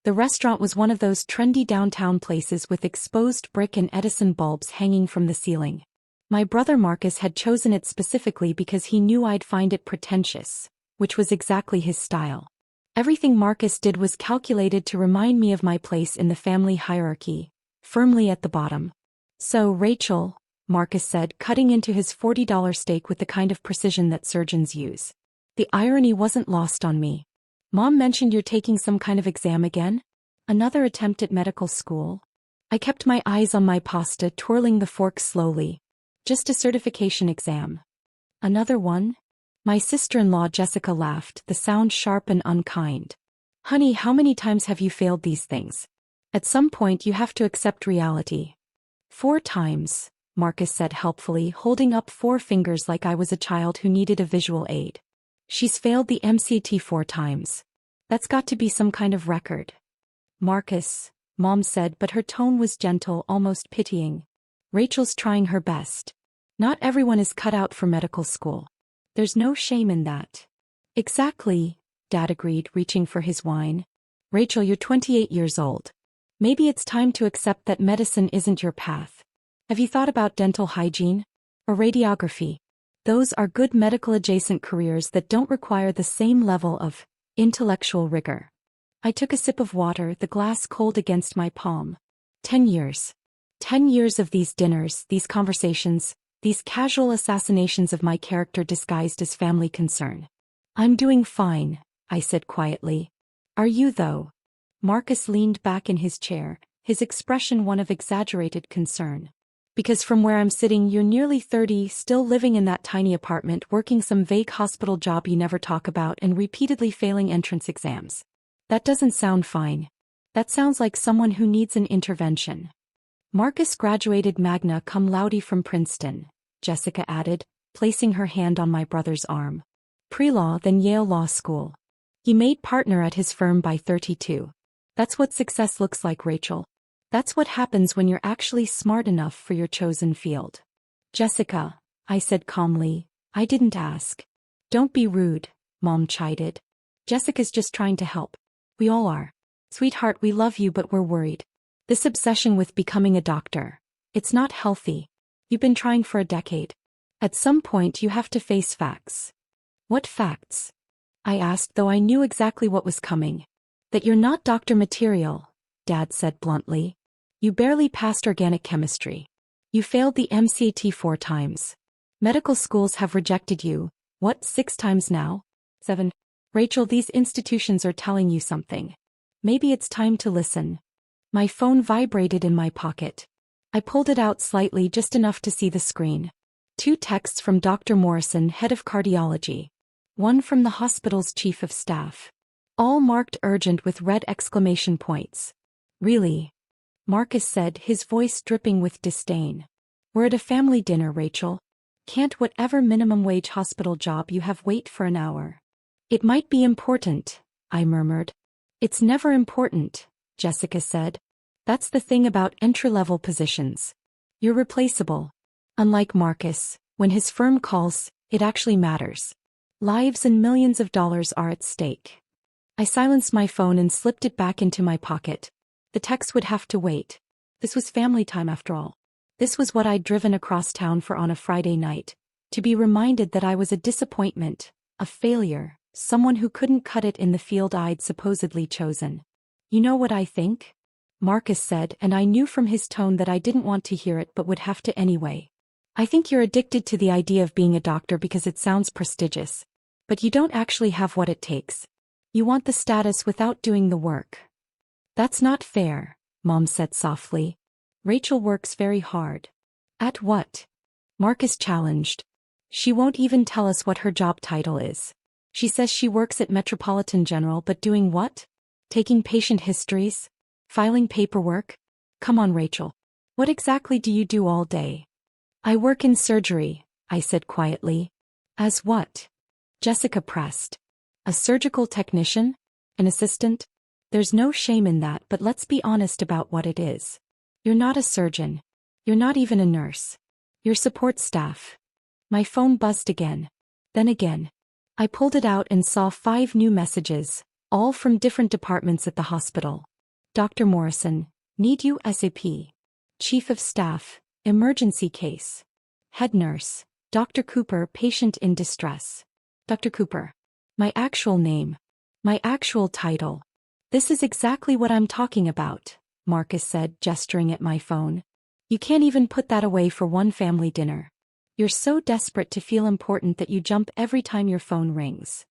The restaurant was one of those trendy downtown places with exposed brick and Edison bulbs hanging from the ceiling. My brother Marcus had chosen it specifically because he knew I'd find it pretentious, which was exactly his style. Everything Marcus did was calculated to remind me of my place in the family hierarchy, firmly at the bottom. "So, Rachel," Marcus said, cutting into his $40 steak with the kind of precision that surgeons use. The irony wasn't lost on me. "Mom mentioned you're taking some kind of exam again? Another attempt at medical school?" I kept my eyes on my pasta, twirling the fork slowly. "Just a certification exam." "Another one?" My sister-in-law Jessica laughed, the sound sharp and unkind. "Honey, how many times have you failed these things? At some point you have to accept reality." "4 times," Marcus said helpfully, holding up 4 fingers like I was a child who needed a visual aid. "She's failed the MCAT 4 times. That's got to be some kind of record." "Marcus," Mom said, but her tone was gentle, almost pitying. "Rachel's trying her best. Not everyone is cut out for medical school. There's no shame in that." "Exactly," Dad agreed, reaching for his wine. "Rachel, you're 28 years old. Maybe it's time to accept that medicine isn't your path. Have you thought about dental hygiene? Or radiography? Those are good medical-adjacent careers that don't require the same level of intellectual rigor." I took a sip of water, the glass cold against my palm. 10 years. 10 years of these dinners, these conversations, these casual assassinations of my character disguised as family concern. "I'm doing fine," I said quietly. "Are you though?" Marcus leaned back in his chair, his expression one of exaggerated concern. "Because from where I'm sitting you're nearly 30, still living in that tiny apartment, working some vague hospital job you never talk about and repeatedly failing entrance exams. That doesn't sound fine. That sounds like someone who needs an intervention." "Marcus graduated magna cum laude from Princeton," Jessica added, placing her hand on my brother's arm. "Pre-law, then Yale Law School. He made partner at his firm by 32. That's what success looks like, Rachel. That's what happens when you're actually smart enough for your chosen field." "Jessica," I said calmly, "I didn't ask." "Don't be rude," Mom chided. "Jessica's just trying to help. We all are. Sweetheart, we love you but we're worried. This obsession with becoming a doctor. It's not healthy. You've been trying for a decade. At some point you have to face facts." "What facts?" I asked, though I knew exactly what was coming. "That you're not doctor material," Dad said bluntly. "You barely passed organic chemistry. You failed the MCAT 4 times. Medical schools have rejected you, what, 6 times now? 7. Rachel, these institutions are telling you something. Maybe it's time to listen." My phone vibrated in my pocket. I pulled it out slightly, just enough to see the screen. 2 texts from Dr. Morrison, head of cardiology. 1 from the hospital's chief of staff. All marked urgent with red exclamation points. "Really?" Marcus said, his voice dripping with disdain. "We're at a family dinner, Rachel. Can't whatever minimum wage hospital job you have wait for an hour?" "It might be important," I murmured. "It's never important," Jessica said. "That's the thing about entry-level positions. You're replaceable. Unlike Marcus, when his firm calls, it actually matters. Lives and millions of dollars are at stake." I silenced my phone and slipped it back into my pocket. The text would have to wait. This was family time after all. This was what I'd driven across town for on a Friday night. To be reminded that I was a disappointment, a failure, someone who couldn't cut it in the field I'd supposedly chosen. "You know what I think?" Marcus said, and I knew from his tone that I didn't want to hear it but would have to anyway. "I think you're addicted to the idea of being a doctor because it sounds prestigious. But you don't actually have what it takes. You want the status without doing the work." "That's not fair," Mom said softly. "Rachel works very hard." "At what?" Marcus challenged. "She won't even tell us what her job title is. She says she works at Metropolitan General, but doing what? Taking patient histories? Filing paperwork? Come on, Rachel. What exactly do you do all day?" "I work in surgery," I said quietly. "As what?" Jessica pressed. "A surgical technician? An assistant? There's no shame in that, but let's be honest about what it is. You're not a surgeon. You're not even a nurse. You're support staff." My phone buzzed again. Then again. I pulled it out and saw 5 new messages, all from different departments at the hospital. Dr. Morrison, need you SAP. Chief of Staff, emergency case. Head nurse, Dr. Cooper, patient in distress. Dr. Cooper. My actual name. My actual title. This is exactly what I'm talking about, Marcus said, gesturing at my phone. You can't even put that away for one family dinner. You're so desperate to feel important that you jump every time your phone rings.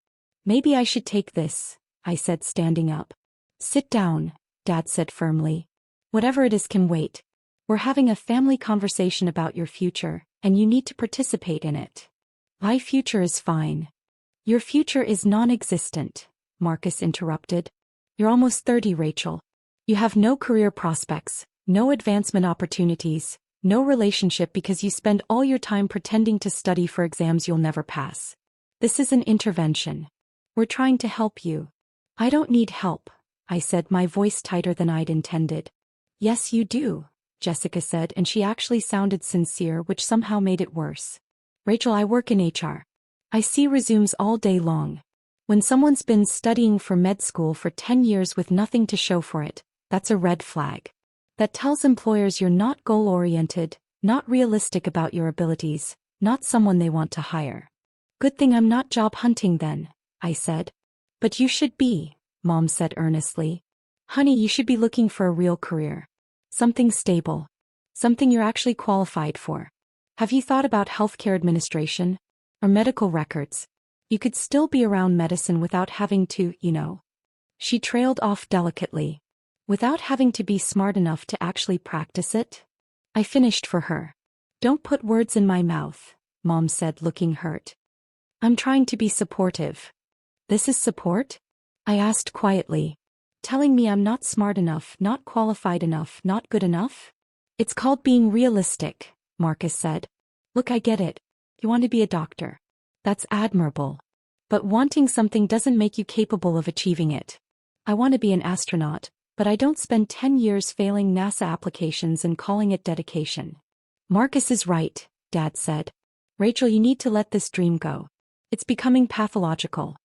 Maybe I should take this, I said, standing up. Sit down, Dad said firmly. Whatever it is can wait. We're having a family conversation about your future, and you need to participate in it. My future is fine. Your future is non-existent, Marcus interrupted. You're almost 30, Rachel. You have no career prospects, no advancement opportunities, no relationship because you spend all your time pretending to study for exams you'll never pass. This is an intervention. We're trying to help you. I don't need help, I said, my voice tighter than I'd intended. Yes, you do, Jessica said, and she actually sounded sincere, which somehow made it worse. Rachel, I work in HR. I see resumes all day long. When someone's been studying for med school for 10 years with nothing to show for it, that's a red flag. That tells employers you're not goal-oriented, not realistic about your abilities, not someone they want to hire. Good thing I'm not job hunting then, I said. But you should be, Mom said earnestly. Honey, you should be looking for a real career. Something stable. Something you're actually qualified for. Have you thought about healthcare administration? Or medical records? You could still be around medicine without having to, She trailed off delicately. Without having to be smart enough to actually practice it? I finished for her. Don't put words in my mouth, Mom said, looking hurt. I'm trying to be supportive. This is support? I asked quietly. Telling me I'm not smart enough, not qualified enough, not good enough? It's called being realistic, Marcus said. Look, I get it. You want to be a doctor. That's admirable. But wanting something doesn't make you capable of achieving it. I want to be an astronaut, but I don't spend 10 years failing NASA applications and calling it dedication. Marcus is right, Dad said. Rachel, you need to let this dream go. It's becoming pathological.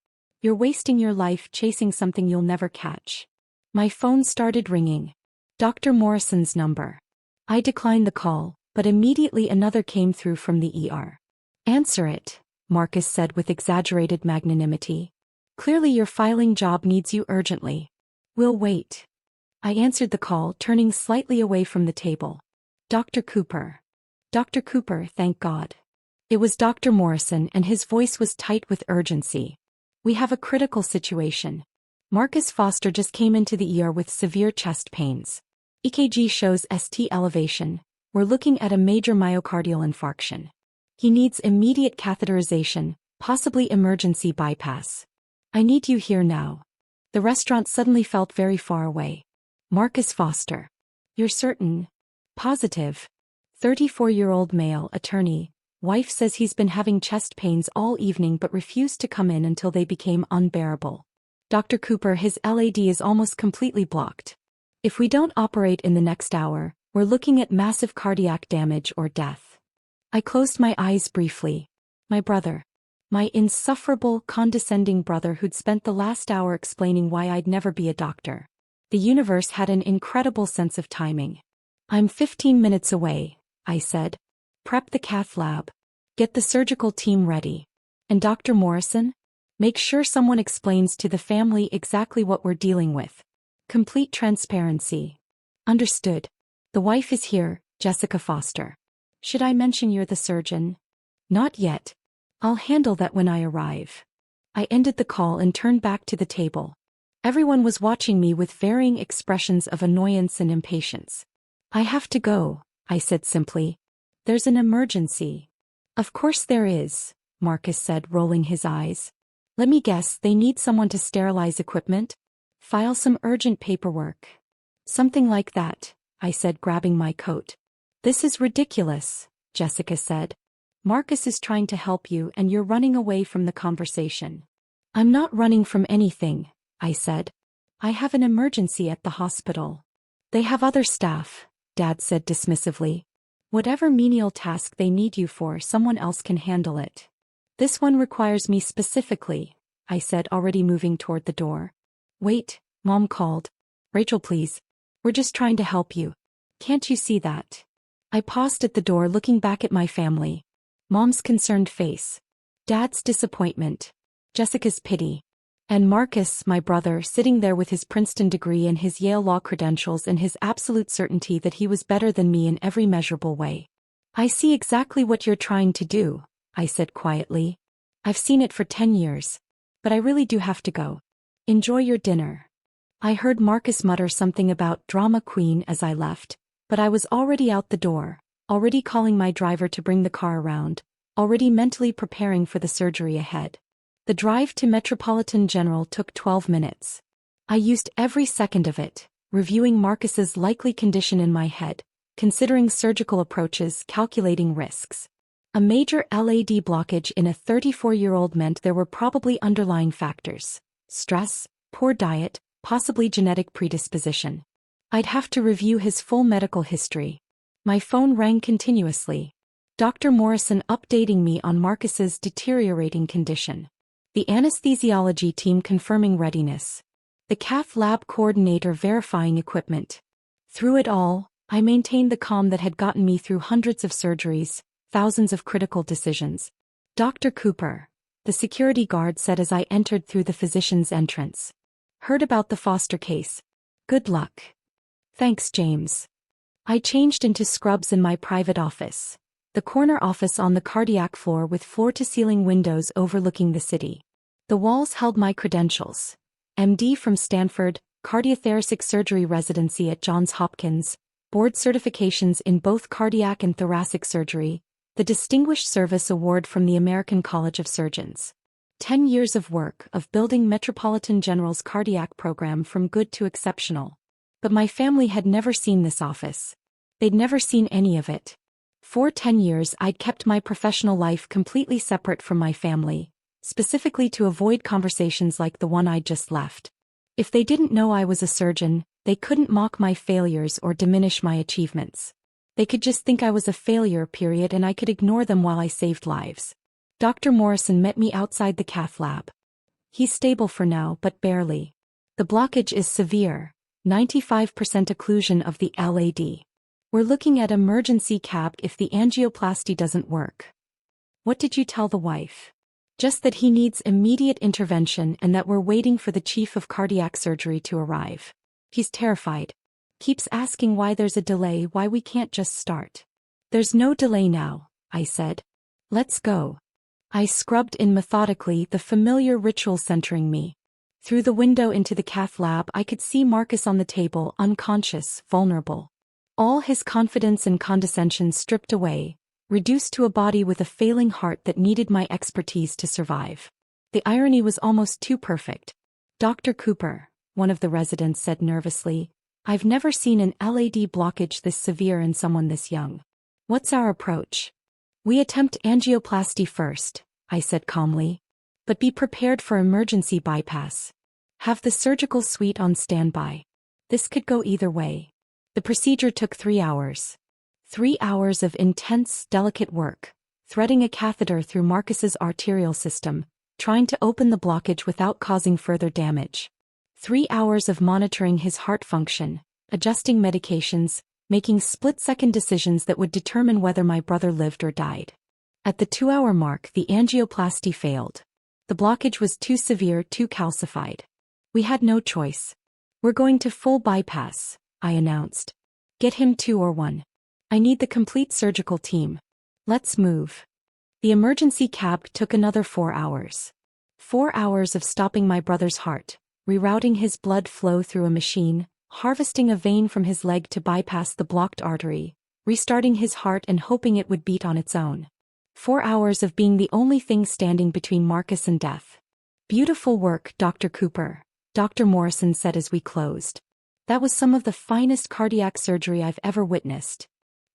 You're wasting your life chasing something you'll never catch. My phone started ringing. Dr. Morrison's number. I declined the call, but immediately another came through from the ER. Answer it, Marcus said with exaggerated magnanimity. Clearly your filing job needs you urgently. We'll wait. I answered the call, turning slightly away from the table. Dr. Cooper. Dr. Cooper, thank God. It was Dr. Morrison, and his voice was tight with urgency. We have a critical situation. Marcus Foster just came into the ER with severe chest pains. EKG shows ST elevation. We're looking at a major myocardial infarction. He needs immediate catheterization, possibly emergency bypass. I need you here now. The restaurant suddenly felt very far away. Marcus Foster. You're certain? Positive. 34-year-old male, attorney. Wife says he's been having chest pains all evening but refused to come in until they became unbearable. Dr. Cooper, his LAD is almost completely blocked. If we don't operate in the next hour, we're looking at massive cardiac damage or death. I closed my eyes briefly. My brother. My insufferable, condescending brother who'd spent the last hour explaining why I'd never be a doctor. The universe had an incredible sense of timing. I'm 15 minutes away, I said. Prep the cath lab. Get the surgical team ready. And Dr. Morrison? Make sure someone explains to the family exactly what we're dealing with. Complete transparency. Understood. The wife is here, Jessica Foster. Should I mention you're the surgeon? Not yet. I'll handle that when I arrive. I ended the call and turned back to the table. Everyone was watching me with varying expressions of annoyance and impatience. I have to go, I said simply. There's an emergency. Of course there is, Marcus said, rolling his eyes. Let me guess, they need someone to sterilize equipment? File some urgent paperwork. Something like that, I said, grabbing my coat. This is ridiculous, Jessica said. Marcus is trying to help you and you're running away from the conversation. I'm not running from anything, I said. I have an emergency at the hospital. They have other staff, Dad said dismissively. Whatever menial task they need you for, someone else can handle it. This one requires me specifically, I said, already moving toward the door. Wait, Mom called. Rachel, please. We're just trying to help you. Can't you see that? I paused at the door looking back at my family. Mom's concerned face. Dad's disappointment. Jessica's pity. And Marcus, my brother, sitting there with his Princeton degree and his Yale law credentials and his absolute certainty that he was better than me in every measurable way. I see exactly what you're trying to do, I said quietly. I've seen it for 10 years. But I really do have to go. Enjoy your dinner. I heard Marcus mutter something about drama queen as I left, but I was already out the door, already calling my driver to bring the car around, already mentally preparing for the surgery ahead. The drive to Metropolitan General took 12 minutes. I used every second of it, reviewing Marcus's likely condition in my head, considering surgical approaches, calculating risks. A major LAD blockage in a 34-year-old meant there were probably underlying factors: stress, poor diet, possibly genetic predisposition. I'd have to review his full medical history. My phone rang continuously. Dr. Morrison updating me on Marcus's deteriorating condition. The anesthesiology team confirming readiness. The cath lab coordinator verifying equipment. Through it all, I maintained the calm that had gotten me through hundreds of surgeries, thousands of critical decisions. Dr. Cooper, the security guard said as I entered through the physician's entrance. Heard about the Foster case. Good luck. Thanks, James. I changed into scrubs in my private office. The corner office on the cardiac floor with floor-to-ceiling windows overlooking the city. The walls held my credentials. MD from Stanford, cardiothoracic surgery residency at Johns Hopkins, board certifications in both cardiac and thoracic surgery, the Distinguished Service Award from the American College of Surgeons. 10 years of work of building Metropolitan General's cardiac program from good to exceptional. But my family had never seen this office. They'd never seen any of it. For 10 years I'd kept my professional life completely separate from my family, specifically to avoid conversations like the one I'd just left. If they didn't know I was a surgeon, they couldn't mock my failures or diminish my achievements. They could just think I was a failure, period, and I could ignore them while I saved lives. Dr. Morrison met me outside the cath lab. He's stable for now, but barely. The blockage is severe, 95% occlusion of the LAD. We're looking at emergency CAB if the angioplasty doesn't work. What did you tell the wife? Just that he needs immediate intervention and that we're waiting for the chief of cardiac surgery to arrive. He's terrified. Keeps asking why there's a delay, why we can't just start. There's no delay now, I said. Let's go. I scrubbed in methodically, the familiar ritual centering me. Through the window into the cath lab I could see Marcus on the table, unconscious, vulnerable. All his confidence and condescension stripped away, reduced to a body with a failing heart that needed my expertise to survive. The irony was almost too perfect. Dr. Cooper, one of the residents said nervously, I've never seen an LAD blockage this severe in someone this young. What's our approach? We attempt angioplasty first, I said calmly. But be prepared for emergency bypass. Have the surgical suite on standby. This could go either way. The procedure took 3 hours. 3 hours of intense, delicate work, threading a catheter through Marcus's arterial system, trying to open the blockage without causing further damage. 3 hours of monitoring his heart function, adjusting medications, making split-second decisions that would determine whether my brother lived or died. At the 2-hour mark, the angioplasty failed. The blockage was too severe, too calcified. We had no choice. We're going to full bypass, I announced. Get him 2 or 1. I need the complete surgical team. Let's move. The emergency cab took another 4 hours. 4 hours of stopping my brother's heart, rerouting his blood flow through a machine, harvesting a vein from his leg to bypass the blocked artery, restarting his heart and hoping it would beat on its own. 4 hours of being the only thing standing between Marcus and death. Beautiful work, Dr. Cooper, Dr. Morrison said as we closed. That was some of the finest cardiac surgery I've ever witnessed.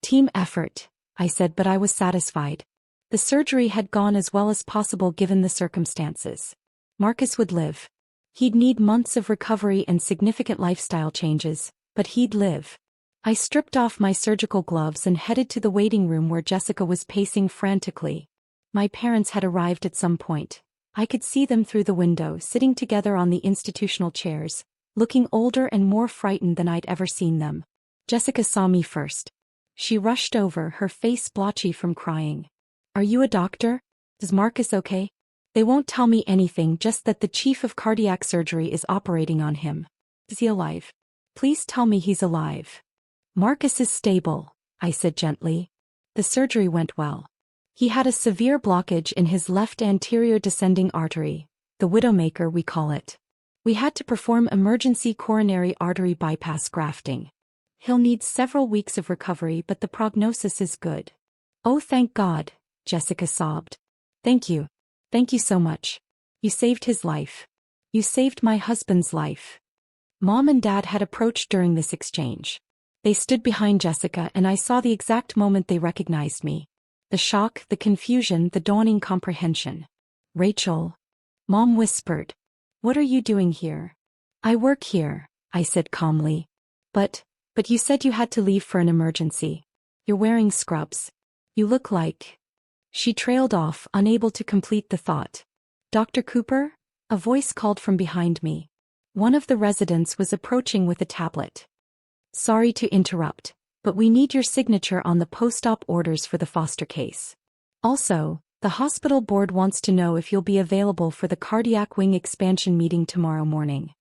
Team effort, I said, but I was satisfied. The surgery had gone as well as possible given the circumstances. Marcus would live. He'd need months of recovery and significant lifestyle changes, but he'd live. I stripped off my surgical gloves and headed to the waiting room where Jessica was pacing frantically. My parents had arrived at some point. I could see them through the window, sitting together on the institutional chairs, looking older and more frightened than I'd ever seen them. Jessica saw me first. She rushed over, her face blotchy from crying. "Are you a doctor? Is Marcus okay?" "They won't tell me anything, just that the chief of cardiac surgery is operating on him." "Is he alive? Please tell me he's alive." "Marcus is stable," I said gently. "The surgery went well. He had a severe blockage in his left anterior descending artery, the widowmaker we call it. We had to perform emergency coronary artery bypass grafting. He'll need several weeks of recovery, but the prognosis is good." "Oh, thank God," Jessica sobbed. "Thank you. Thank you so much. You saved his life. You saved my husband's life." Mom and Dad had approached during this exchange. They stood behind Jessica, and I saw the exact moment they recognized me. The shock, the confusion, the dawning comprehension. "Rachel," Mom whispered. "What are you doing here?" "I work here," I said calmly. But you said you had to leave for an emergency. You're wearing scrubs. You look like..." She trailed off, unable to complete the thought. "Dr. Cooper?" A voice called from behind me. One of the residents was approaching with a tablet. "Sorry to interrupt, but we need your signature on the post-op orders for the Foster case. Also, the hospital board wants to know if you'll be available for the cardiac wing expansion meeting tomorrow morning."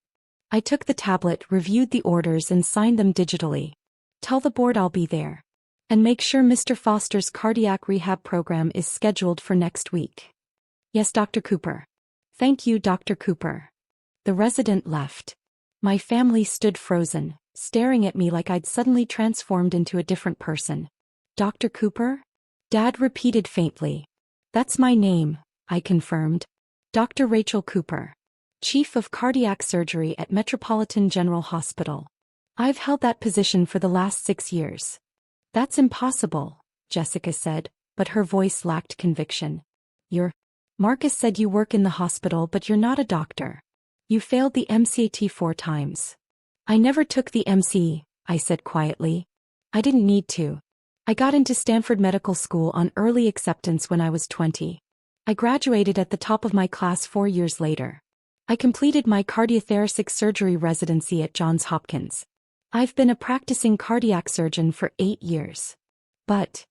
I took the tablet, reviewed the orders, and signed them digitally. "Tell the board I'll be there. And make sure Mr. Foster's cardiac rehab program is scheduled for next week." "Yes, Dr. Cooper." "Thank you, Dr. Cooper." The resident left. My family stood frozen, staring at me like I'd suddenly transformed into a different person. "Dr. Cooper?" Dad repeated faintly. "That's my name," I confirmed. "Dr. Rachel Cooper, Chief of Cardiac Surgery at Metropolitan General Hospital. I've held that position for the last 6 years." "That's impossible," Jessica said, but her voice lacked conviction. Marcus said you work in the hospital, but you're not a doctor. You failed the MCAT 4 times." "I never took the MC," I said quietly. "I didn't need to. I got into Stanford Medical School on early acceptance when I was 20. I graduated at the top of my class 4 years later. I completed my cardiothoracic surgery residency at Johns Hopkins. I've been a practicing cardiac surgeon for 8 years. But..."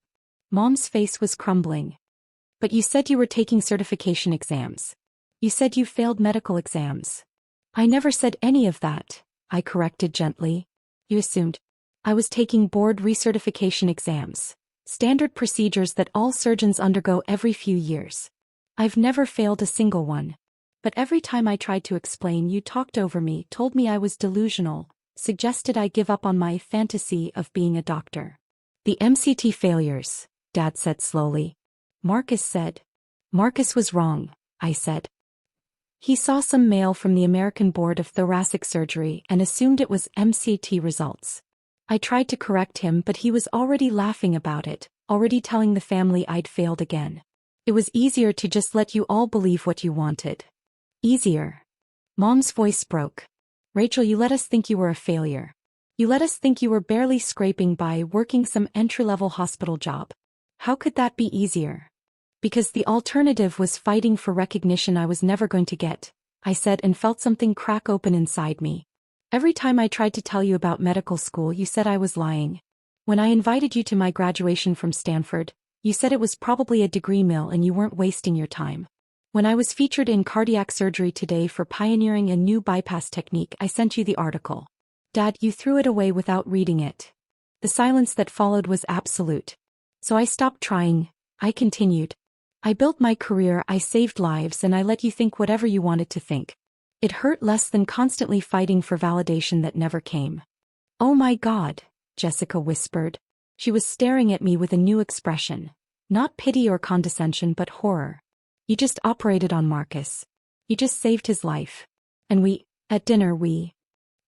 Mom's face was crumbling. "But you said you were taking certification exams. You said you failed medical exams." "I never said any of that," I corrected gently. "You assumed." "I was taking board recertification exams, standard procedures that all surgeons undergo every few years. I've never failed a single one. But every time I tried to explain, you talked over me, told me I was delusional, suggested I give up on my fantasy of being a doctor." "The MCT failures," Dad said slowly. "Marcus said." "Marcus was wrong," I said. "He saw some mail from the American Board of Thoracic Surgery and assumed it was MCT results. I tried to correct him, but he was already laughing about it, already telling the family I'd failed again. It was easier to just let you all believe what you wanted." "Easier." Mom's voice broke. "Rachel, you let us think you were a failure. You let us think you were barely scraping by, working some entry-level hospital job. How could that be easier?" "Because the alternative was fighting for recognition I was never going to get," I said, and felt something crack open inside me. "Every time I tried to tell you about medical school, you said I was lying. When I invited you to my graduation from Stanford, you said it was probably a degree mill and you weren't wasting your time. When I was featured in Cardiac Surgery Today for pioneering a new bypass technique, I sent you the article. Dad, you threw it away without reading it. The silence that followed was absolute. So I stopped trying," I continued. "I built my career, I saved lives, and I let you think whatever you wanted to think. It hurt less than constantly fighting for validation that never came." "Oh my God," Jessica whispered. She was staring at me with a new expression. Not pity or condescension, but horror. "You just operated on Marcus. You just saved his life. And at dinner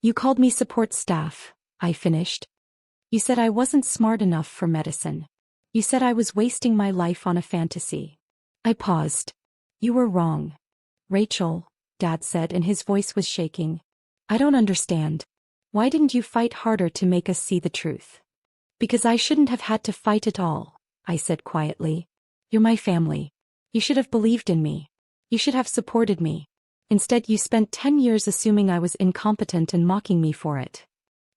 you called me support staff," I finished. "You said I wasn't smart enough for medicine. You said I was wasting my life on a fantasy." I paused. "You were wrong. Rachel," Dad said, and his voice was shaking. "I don't understand. Why didn't you fight harder to make us see the truth?" "Because I shouldn't have had to fight at all," I said quietly. "You're my family. You should have believed in me. You should have supported me. Instead, you spent 10 years assuming I was incompetent and mocking me for it.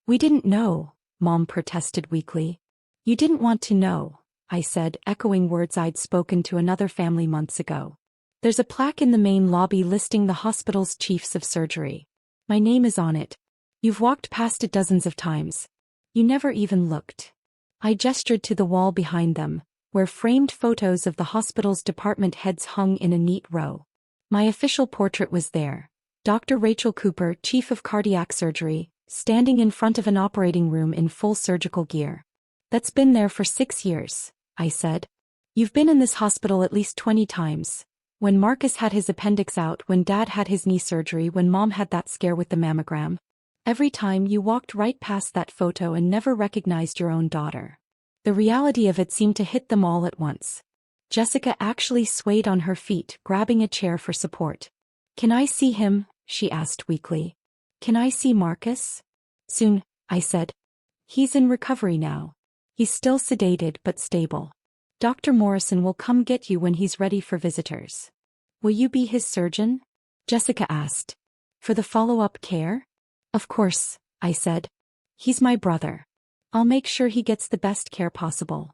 We didn't know, Mom protested weakly. You didn't want to know, I said, echoing words I'd spoken to another family months ago. There's a plaque in the main lobby listing the hospital's chiefs of surgery. My name is on it. You've walked past it dozens of times. You never even looked. I gestured to the wall behind them, where framed photos of the hospital's department heads hung in a neat row. My official portrait was there. Dr. Rachel Cooper, Chief of Cardiac Surgery, standing in front of an operating room in full surgical gear. That's been there for 6 years, I said. You've been in this hospital at least 20 times. When Marcus had his appendix out, when Dad had his knee surgery, when Mom had that scare with the mammogram. Every time you walked right past that photo and never recognized your own daughter. The reality of it seemed to hit them all at once. Jessica actually swayed on her feet, grabbing a chair for support. Can I see him? She asked weakly. Can I see Marcus? Soon, I said. He's in recovery now. He's still sedated but stable. Dr. Morrison will come get you when he's ready for visitors. Will you be his surgeon? Jessica asked. For the follow-up care? Of course, I said. He's my brother. I'll make sure he gets the best care possible.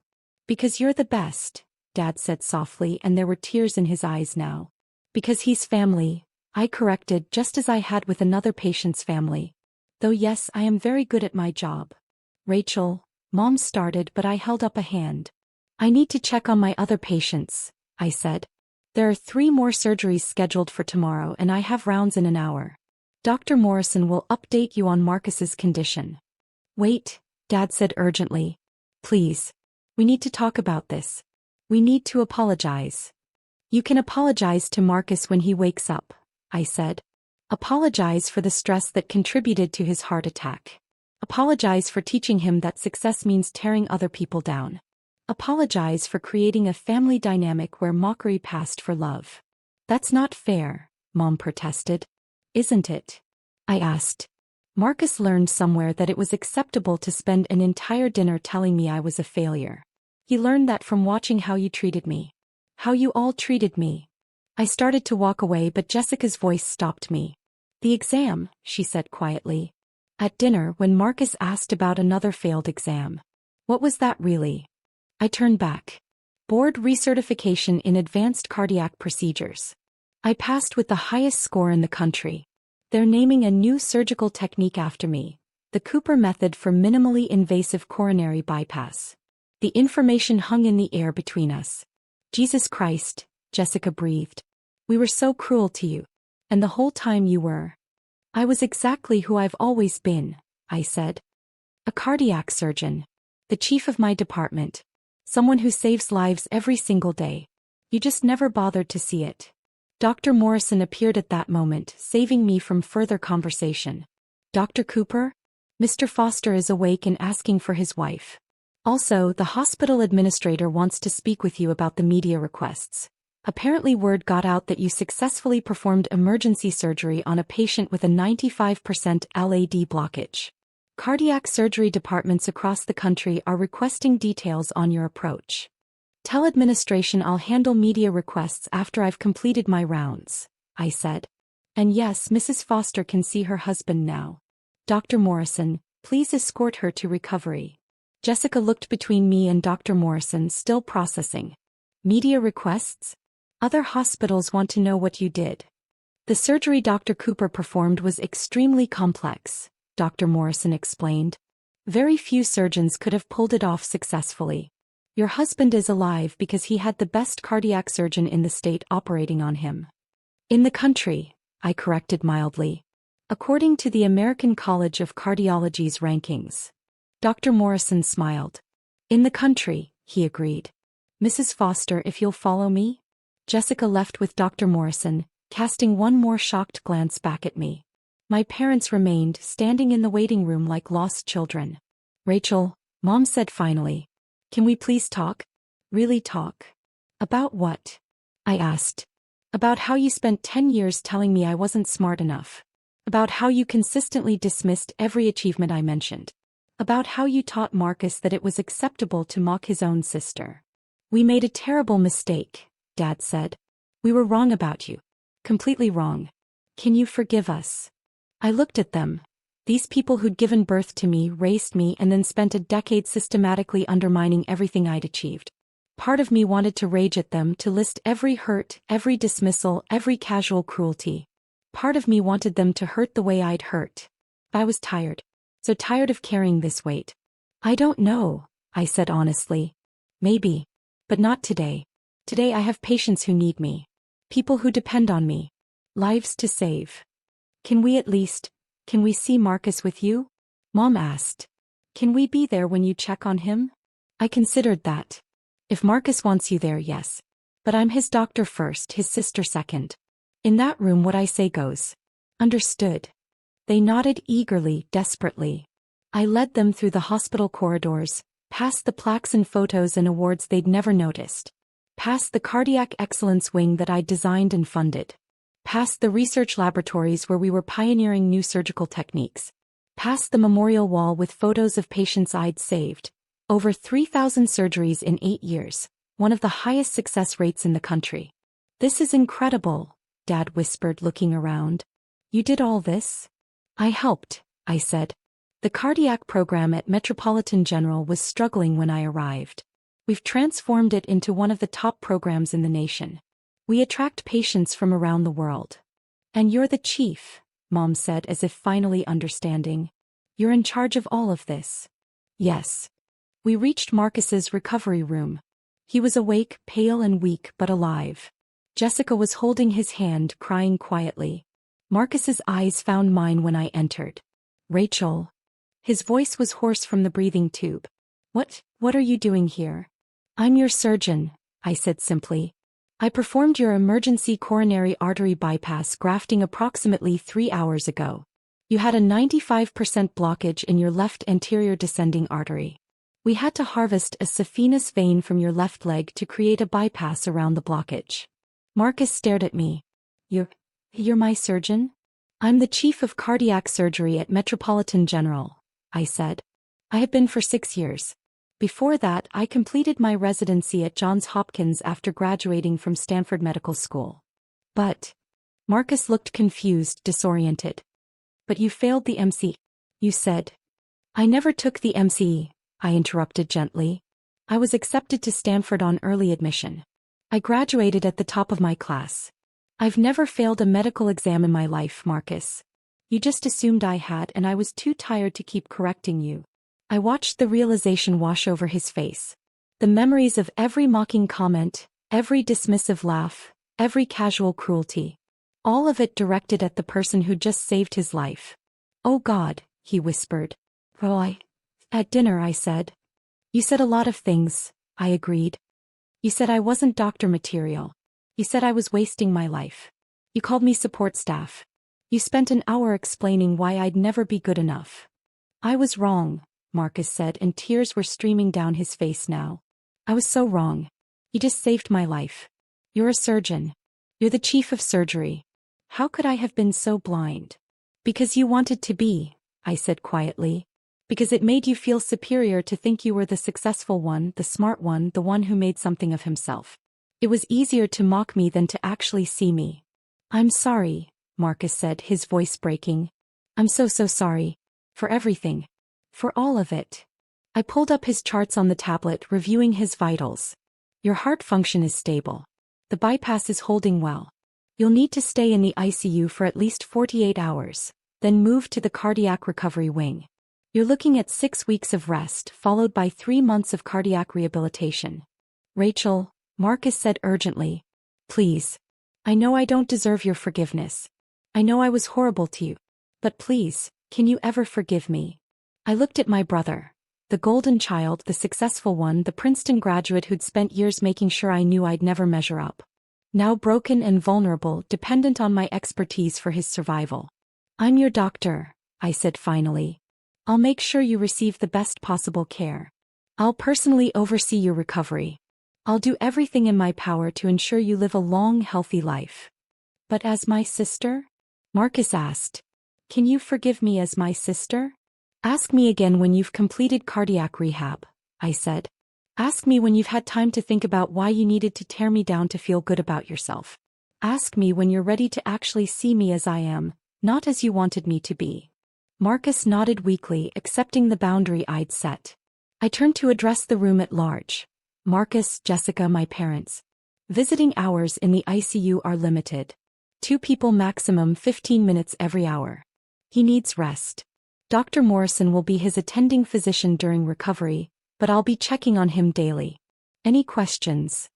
Because you're the best, Dad said softly, and there were tears in his eyes now. Because he's family, I corrected, just as I had with another patient's family. Though yes, I am very good at my job. Rachel, Mom started, but I held up a hand. I need to check on my other patients, I said. There are 3 more surgeries scheduled for tomorrow and I have rounds in an hour. Dr. Morrison will update you on Marcus's condition. Wait, Dad said urgently. Please. We need to talk about this. We need to apologize. You can apologize to Marcus when he wakes up, I said. Apologize for the stress that contributed to his heart attack. Apologize for teaching him that success means tearing other people down. Apologize for creating a family dynamic where mockery passed for love. That's not fair, Mom protested. Isn't it? I asked. Marcus learned somewhere that it was acceptable to spend an entire dinner telling me I was a failure. He learned that from watching how you treated me. How you all treated me. I started to walk away, but Jessica's voice stopped me. The exam, she said quietly. At dinner, when Marcus asked about another failed exam. What was that really? I turned back. Board recertification in advanced cardiac procedures. I passed with the highest score in the country. They're naming a new surgical technique after me. The Cooper method for minimally invasive coronary bypass. The information hung in the air between us. Jesus Christ, Jessica breathed. We were so cruel to you. And the whole time you were. I was exactly who I've always been, I said. A cardiac surgeon. The chief of my department. Someone who saves lives every single day. You just never bothered to see it. Dr. Morrison appeared at that moment, saving me from further conversation. Dr. Cooper? Mr. Foster is awake and asking for his wife. Also, the hospital administrator wants to speak with you about the media requests. Apparently word got out that you successfully performed emergency surgery on a patient with a 95% LAD blockage. Cardiac surgery departments across the country are requesting details on your approach. Tell administration I'll handle media requests after I've completed my rounds, I said. And yes, Mrs. Foster can see her husband now. Dr. Morrison, please escort her to recovery. Jessica looked between me and Dr. Morrison, still processing. Media requests? Other hospitals want to know what you did. The surgery Dr. Cooper performed was extremely complex, Dr. Morrison explained. Very few surgeons could have pulled it off successfully. Your husband is alive because he had the best cardiac surgeon in the state operating on him. In the country, I corrected mildly. According to the American College of Cardiology's rankings. Dr. Morrison smiled. In the country, he agreed. Mrs. Foster, if you'll follow me? Jessica left with Dr. Morrison, casting one more shocked glance back at me. My parents remained standing in the waiting room like lost children. Rachel, Mom said finally. Can we please talk? Really talk? About what? I asked. About how you spent 10 years telling me I wasn't smart enough. About how you consistently dismissed every achievement I mentioned. About how you taught Marcus that it was acceptable to mock his own sister. We made a terrible mistake, Dad said. We were wrong about you. Completely wrong. Can you forgive us? I looked at them. These people who'd given birth to me, raised me, and then spent a decade systematically undermining everything I'd achieved. Part of me wanted to rage at them, to list every hurt, every dismissal, every casual cruelty. Part of me wanted them to hurt the way I'd hurt. I was tired. So tired of carrying this weight. I don't know, I said honestly. Maybe. But not today. Today I have patients who need me. People who depend on me. Lives to save. Can we see Marcus with you? Mom asked. Can we be there when you check on him? I considered that. If Marcus wants you there, yes. But I'm his doctor first, his sister second. In that room what I say goes. Understood. They nodded eagerly, desperately. I led them through the hospital corridors, past the plaques and photos and awards they'd never noticed. Past the cardiac excellence wing that I'd designed and funded. Past the research laboratories where we were pioneering new surgical techniques. Past the memorial wall with photos of patients I'd saved. Over 3,000 surgeries in 8 years, one of the highest success rates in the country. This is incredible, Dad whispered, looking around. You did all this? I helped, I said. The cardiac program at Metropolitan General was struggling when I arrived. We've transformed it into one of the top programs in the nation. We attract patients from around the world. And you're the chief, Mom said, as if finally understanding. You're in charge of all of this. Yes. We reached Marcus's recovery room. He was awake, pale and weak, but alive. Jessica was holding his hand, crying quietly. Marcus's eyes found mine when I entered. Rachel. His voice was hoarse from the breathing tube. What are you doing here? I'm your surgeon, I said simply. I performed your emergency coronary artery bypass grafting approximately 3 hours ago. You had a 95% blockage in your left anterior descending artery. We had to harvest a saphenous vein from your left leg to create a bypass around the blockage. Marcus stared at me. You're my surgeon? I'm the chief of cardiac surgery at Metropolitan General, I said. I have been for 6 years. Before that, I completed my residency at Johns Hopkins after graduating from Stanford Medical School. But, Marcus looked confused, disoriented. But you failed the MCAT, you said. I never took the MCAT, I interrupted gently. I was accepted to Stanford on early admission. I graduated at the top of my class. I've never failed a medical exam in my life, Marcus. You just assumed I had, and I was too tired to keep correcting you. I watched the realization wash over his face. The memories of every mocking comment, every dismissive laugh, every casual cruelty. All of it directed at the person who just saved his life. Oh God, he whispered. Oh, at dinner I said. You said a lot of things, I agreed. You said I wasn't doctor material. You said I was wasting my life. You called me support staff. You spent an hour explaining why I'd never be good enough. I was wrong, Marcus said, and tears were streaming down his face now. I was so wrong. You just saved my life. You're a surgeon. You're the chief of surgery. How could I have been so blind? Because you wanted to be, I said quietly. Because it made you feel superior to think you were the successful one, the smart one, the one who made something of himself. It was easier to mock me than to actually see me. I'm sorry, Marcus said, his voice breaking. I'm so sorry. For everything. For all of it. I pulled up his charts on the tablet, reviewing his vitals. Your heart function is stable. The bypass is holding well. You'll need to stay in the ICU for at least 48 hours, then move to the cardiac recovery wing. You're looking at 6 weeks of rest, followed by 3 months of cardiac rehabilitation. Rachel, Marcus said urgently. Please. I know I don't deserve your forgiveness. I know I was horrible to you. But please, can you ever forgive me? I looked at my brother. The golden child, the successful one, the Princeton graduate who'd spent years making sure I knew I'd never measure up. Now broken and vulnerable, dependent on my expertise for his survival. I'm your doctor, I said finally. I'll make sure you receive the best possible care. I'll personally oversee your recovery. I'll do everything in my power to ensure you live a long, healthy life. But as my sister? Marcus asked. Can you forgive me as my sister? Ask me again when you've completed cardiac rehab, I said. Ask me when you've had time to think about why you needed to tear me down to feel good about yourself. Ask me when you're ready to actually see me as I am, not as you wanted me to be. Marcus nodded weakly, accepting the boundary I'd set. I turned to address the room at large. Marcus, Jessica, my parents. Visiting hours in the ICU are limited. 2 people maximum 15 minutes every hour. He needs rest. Dr. Morrison will be his attending physician during recovery, but I'll be checking on him daily. Any questions?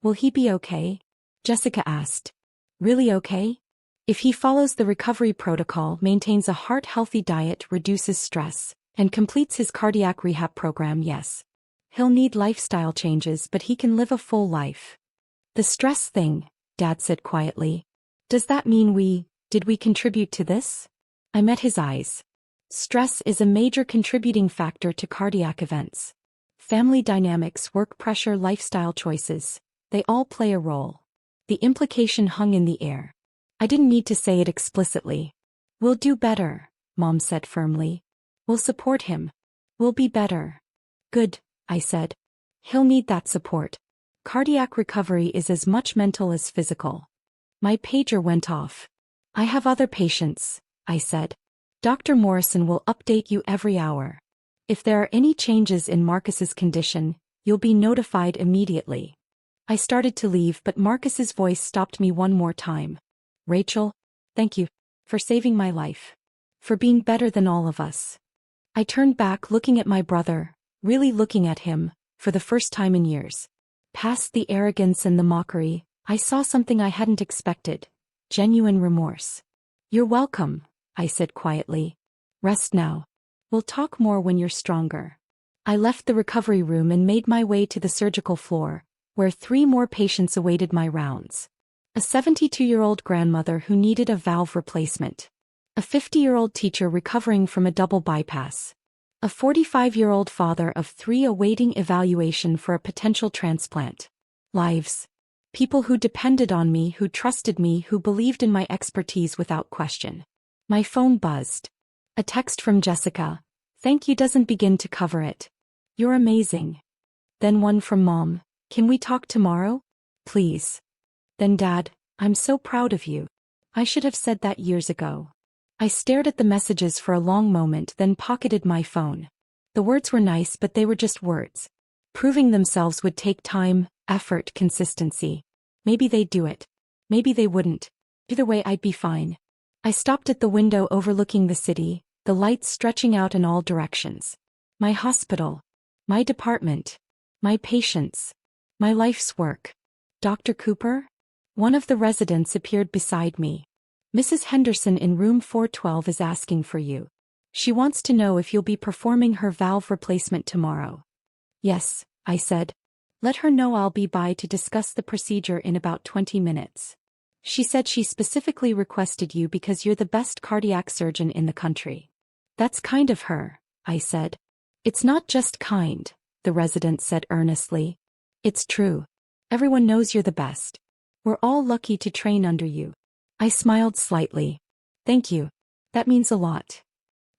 Will he be okay? Jessica asked. Really okay? If he follows the recovery protocol, maintains a heart-healthy diet, reduces stress, and completes his cardiac rehab program, yes. He'll need lifestyle changes, but he can live a full life. The stress thing, Dad said quietly. Does that mean did we contribute to this? I met his eyes. Stress is a major contributing factor to cardiac events. Family dynamics, work pressure, lifestyle choices, they all play a role. The implication hung in the air. I didn't need to say it explicitly. We'll do better, Mom said firmly. We'll support him. We'll be better. Good, I said. He'll need that support. Cardiac recovery is as much mental as physical. My pager went off. I have other patients, I said. Dr. Morrison will update you every hour. If there are any changes in Marcus's condition, you'll be notified immediately. I started to leave, but Marcus's voice stopped me one more time. Rachel, thank you for saving my life. For being better than all of us. I turned back, looking at my brother, really looking at him, for the first time in years. Past the arrogance and the mockery, I saw something I hadn't expected. Genuine remorse. You're welcome, I said quietly. Rest now. We'll talk more when you're stronger. I left the recovery room and made my way to the surgical floor, where 3 more patients awaited my rounds. A 72-year-old grandmother who needed a valve replacement. A 50-year-old teacher recovering from a double bypass. A 45-year-old father of 3 awaiting evaluation for a potential transplant. Lives. People who depended on me, who trusted me, who believed in my expertise without question. My phone buzzed. A text from Jessica. Thank you doesn't begin to cover it. You're amazing. Then one from Mom. Can we talk tomorrow? Please. Then Dad, I'm so proud of you. I should have said that years ago. I stared at the messages for a long moment, then pocketed my phone. The words were nice, but they were just words. Proving themselves would take time, effort, consistency. Maybe they'd do it. Maybe they wouldn't. Either way, I'd be fine. I stopped at the window overlooking the city, the lights stretching out in all directions. My hospital. My department. My patients. My life's work. Dr. Cooper? One of the residents appeared beside me. Mrs. Henderson in room 412 is asking for you. She wants to know if you'll be performing her valve replacement tomorrow. Yes, I said. Let her know I'll be by to discuss the procedure in about 20 minutes. She said she specifically requested you because you're the best cardiac surgeon in the country. That's kind of her, I said. It's not just kind, the resident said earnestly. It's true. Everyone knows you're the best. We're all lucky to train under you. I smiled slightly. Thank you. That means a lot.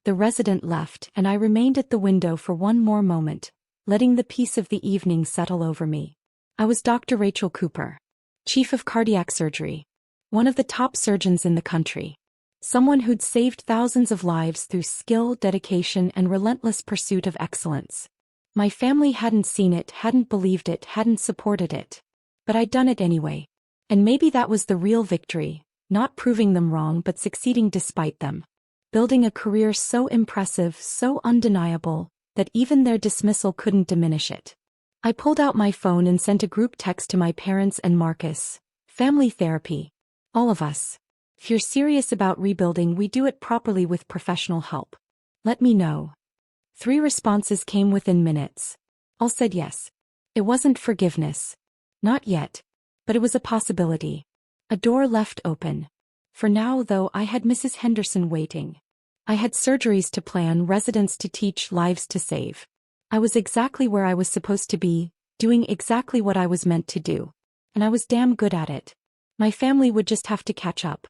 The resident left, and I remained at the window for one more moment, letting the peace of the evening settle over me. I was Dr. Rachel Cooper, Chief of Cardiac Surgery. One of the top surgeons in the country. Someone who'd saved thousands of lives through skill, dedication, and relentless pursuit of excellence. My family hadn't seen it, hadn't believed it, hadn't supported it. But I'd done it anyway. And maybe that was the real victory, not proving them wrong but succeeding despite them. Building a career so impressive, so undeniable, that even their dismissal couldn't diminish it. I pulled out my phone and sent a group text to my parents and Marcus. Family therapy. All of us. If you're serious about rebuilding, we do it properly with professional help. Let me know. 3 responses came within minutes. All said yes. It wasn't forgiveness. Not yet. But it was a possibility. A door left open. For now, though, I had Mrs. Henderson waiting. I had surgeries to plan, residents to teach, lives to save. I was exactly where I was supposed to be, doing exactly what I was meant to do. And I was damn good at it. My family would just have to catch up.